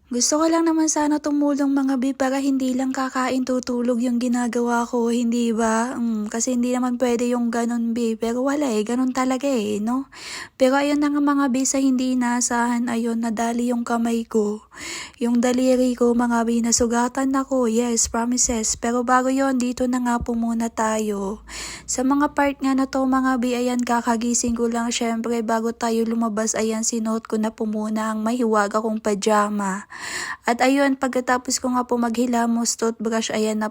Gusto ko lang naman sana tumulong mga bi para hindi lang kakain tutulog yung ginagawa ko, hindi ba? Kasi hindi naman pwede yung ganun bi, pero wala ganun talaga no? Pero ayun na nga mga bi sa hindi inaasahan, ayun, nadali yung kamay ko. Yung daliri ko mga bi, nasugatan ako, yes, promises. Pero bago yon dito na nga po muna tayo. Sa mga part nga na to mga bi, ayan, kakagising ko lang syempre bago tayo lumabas, ayan, sinuot ko na po muna ang mahiwaga kong pajama. At ayun, pagkatapos ko nga po maghilamos, toothbrush, ayan,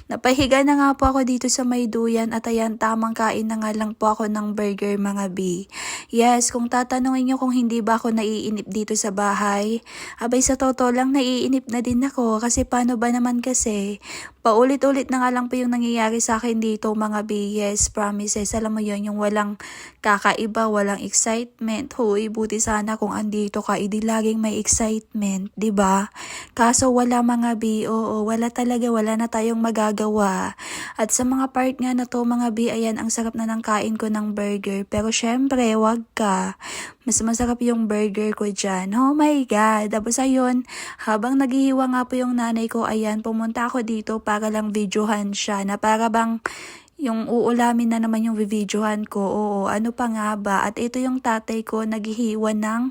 napahiga na nga po ako dito sa may duyan at ayan, tamang kain na nga lang po ako ng burger mga bi. Yes, kung tatanungin nyo kung hindi ba ako naiinip dito sa bahay, abay sa totoo lang naiinip na din ako kasi paano ba naman kasi, paulit-ulit na nga lang po yung nangyayari sa akin dito mga bi. Yes, promises, alam mo yon yung walang kakaiba, walang excitement. Hoy, buti sana kung andito ka, hindi laging may excitement, 'di ba? Kaso wala mga bi, oo, wala talaga, wala na tayong magagawa. At sa mga part nga na to mga bi, ayan, ang sarap na ng kain ko ng burger. Pero syempre, wag ka. Mas masarap yung burger ko dyan. Oh my God. Tapos ayun, habang naghihiwa nga po yung nanay ko, ayan, pumunta ako dito para lang videohan siya na para bang yung uulamin na naman yung videohan ko. Oo, ano pa nga ba? At ito yung tatay ko naghihiwa ng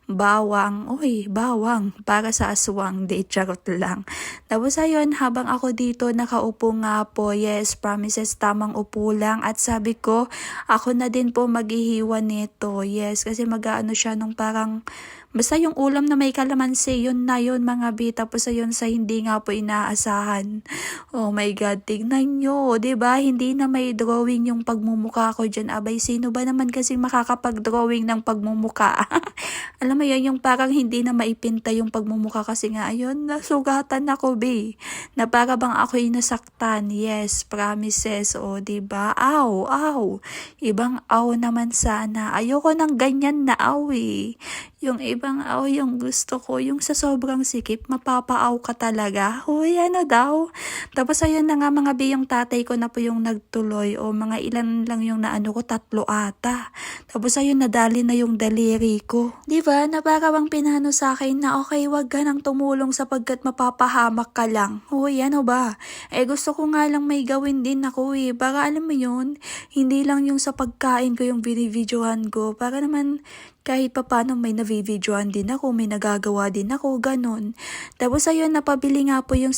bawang. Uy, bawang. Para sa aswang. Di, charot lang. Tapos ayun, habang ako dito nakaupo nga po. Yes, promises, tamang upo lang. At sabi ko, ako na din po maghihiwa nito. Yes, kasi mag-aano siya nung parang basta yung ulam na may kalamansi, yun na yun mga bi. Tapos ayun sa hindi nga po inaasahan. Oh my God, tignan nyo, 'di ba? Hindi na may drawing yung pagmumukha ko diyan. Abay, sino ba naman kasi makakapag-drawing ng pagmumukha? Alam mo yun, yung parang hindi na maipinta yung pagmumukha kasi nga, ayun, nasugatan ako, be. Na para bang ako'y nasaktan. Yes, promises, o, 'di ba? Aw, aw. Ibang aw naman sana. Ayoko ng ganyan na aw eh. Yung ibang aw yung gusto ko, yung sa sobrang sikip, mapapaaw ka talaga. Hoy, ano daw? Tapos ayun na nga mga bi, yung tatay ko na po yung nagtuloy o mga ilan lang yung naano ko, 3 ata. Tapos ayun, nadali na yung daliri ko. Di ba? Na para bang pinano sa akin na okay, wag ka nang tumulong sapagkat mapapahamak ka lang. Hoy, ano ba? Gusto ko nga lang may gawin din ako eh. Para alam mo yun, hindi lang yung sa pagkain ko yung binibidyohan ko. Para naman kahit papano may nabibidyohan din ako, may nagagawa din ako, ganun. Tapos ayun, napabili nga po yung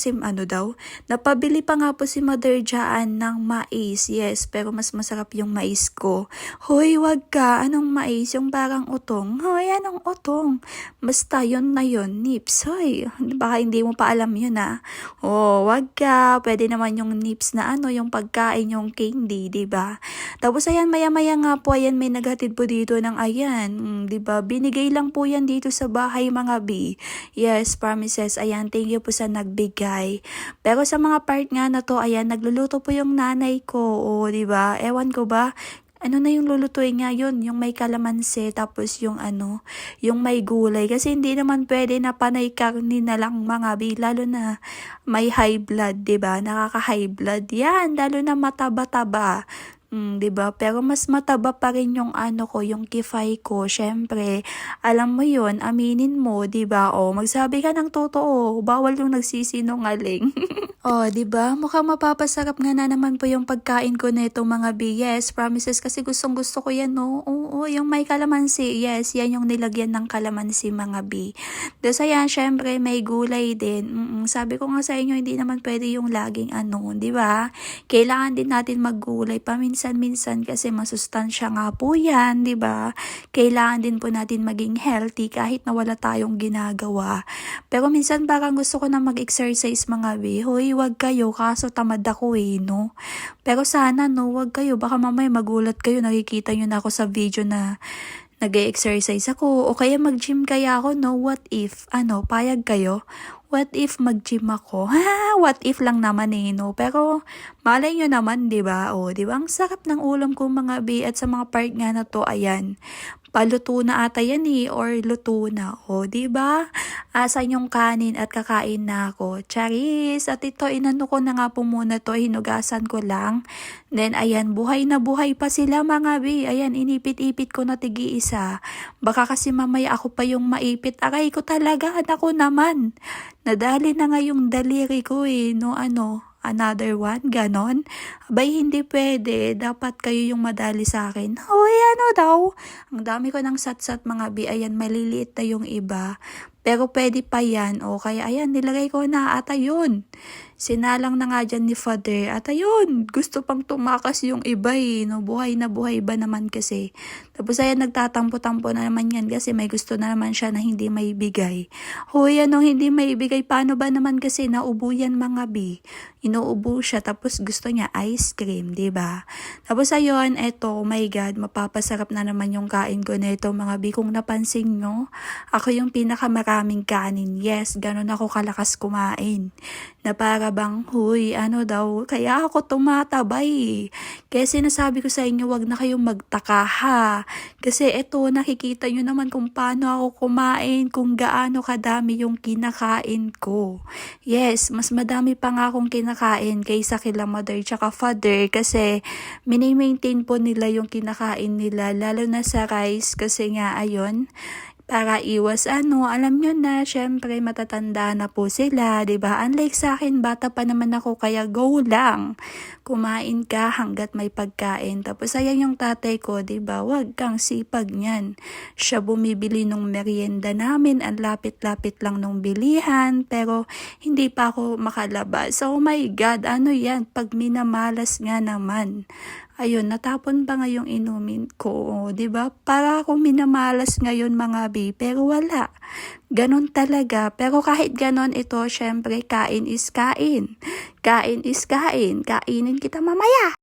napabili pa nga po si Mother Jaan ng mais. Yes, pero mas masarap yung mais ko. Hoy, wag ka. Anong mais? Yung parang utong. Hoy, anong utong? Basta yun na yun, nips. Hoy, baka hindi mo pa alam yun Oh, wag ka. Pwede naman yung nips na yung pagkain, yung candy, 'di ba? Tapos ayan, maya-maya nga po, ayan, may naghatid po dito ng ayan, 'di ba? Binigay lang po yan dito sa bahay mga bi. Yes, promises. Ayan, thank you po sa nagbigay. Pero sa mga part nga na to, ayan, nagluluto po yung nanay ko. O, 'di ba? Ewan ko ba? Ano na yung lulutuin nga yun? Yung may kalamansi, tapos yung yung may gulay. Kasi hindi naman pwede na panay karni na lang mga bi, lalo na may high blood, 'di ba? Nakaka-high blood yan, lalo na mataba-taba. 'Di ba? Pero mas mataba pa rin yung yung kifay ko. Syempre, alam mo 'yon, aminin mo, 'di ba? O, magsabi ka ng totoo. Bawal yung nagsisinungaling. Oh, 'di ba? Mukhang mapapasarap nga na naman po yung pagkain ko nito mga bi. Yes, promises kasi gustong-gusto ko 'yan, no. Oo, yung may kalamansi. Yes, 'yan yung nilagyan ng kalamansi mga bi. Tapos ayan, syempre may gulay din. Sabi ko nga sa inyo, hindi naman pwede yung laging 'di ba? Kailangan din natin maggulay paminsan-minsan kasi masustansya nga po 'yan, 'di ba? Kailangan din po natin maging healthy kahit na wala tayong ginagawa. Pero minsan parang gusto ko na mag-exercise mga bi. Hoy, wag kayo kaso tamad ako no. Pero sana no, wag kayo, baka mamaya magulat kayo, nakikita nyo na ako sa video na nag-exercise ako o kaya mag-gym kaya ako, no? What if? Payag kayo? What if mag-gym ako? Ha, what if lang naman no? Pero malay nyo naman, 'di ba? O, 'di ba? Ang sarap ng ulam ko mga bi, at sa mga part nga na to, ayan. Paluto na ata yan eh, or luto na. O, di ba? Asan yung kanin at kakain na ako? Charis! At ito, inano ko na nga po muna to, hinugasan ko lang. Then, ayan, buhay na buhay pa sila mga bi. Ayan, inipit-ipit ko na tigi-isa. Baka kasi mamaya ako pa yung maipit. Aray ko talaga, anak ko naman. Nadali na nga yung daliri ko eh, no ano. Another one, ganon. Abay, hindi pwede. Dapat kayo yung madali sa akin. Hoy, ano daw? Ang dami ko ng sat-sat mga bi. Ayan, maliliit na yung iba. Pero pwede pa yan. O kaya ayan, nilagay ko na. At ayun, sinalang na nga dyan ni Father. At ayun, gusto pang tumakas yung iba eh. No? Buhay na buhay ba naman kasi. Tapos ayan, nagtatampo-tampo na naman yan kasi may gusto na naman siya na hindi may bigay. Hoy, anong hindi may bigay? Paano ba naman kasi naubo yan mga bi? Inuubo siya tapos gusto niya ice cream, 'di ba? Tapos ayun, eto, oh my God, mapapasarap na naman yung kain ko nito mga bi. Kung napansin nyo, ako yung pinakamaraming kanin. Yes, ganun ako kalakas kumain. Na para bang, huy, ano daw, kaya ako tumatabay. Kaya sinasabi ko sa inyo, wag na kayong magtaka ha. Kasi eto, nakikita nyo naman kung paano ako kumain, kung gaano kadami yung kinakain ko. Yes, mas madami pa nga akong kinakain kaysa kila mother tsaka father kasi mini-maintain po nila yung kinakain nila lalo na sa rice kasi nga ayun para iwas ano, alam nyo na, syempre matatanda na po sila, 'di ba? Unlike sa akin, bata pa naman ako kaya go lang. Kumain ka hanggat may pagkain. Tapos ayan yung tatay ko, 'di ba? Wag kang sipag niyan. Siya bumibili nung merienda namin, ang lapit-lapit lang nung bilihan, pero hindi pa ako makalabas. So, oh my God, ano yan? Pag minamalas nga naman. Ayun, natapon pa nga yung inumin ko, 'di ba? Para akong minamalas ngayon mga bi, pero wala. Ganon talaga. Pero kahit ganon ito, syempre kain is kain. Kain is kain. Kainin kita mamaya.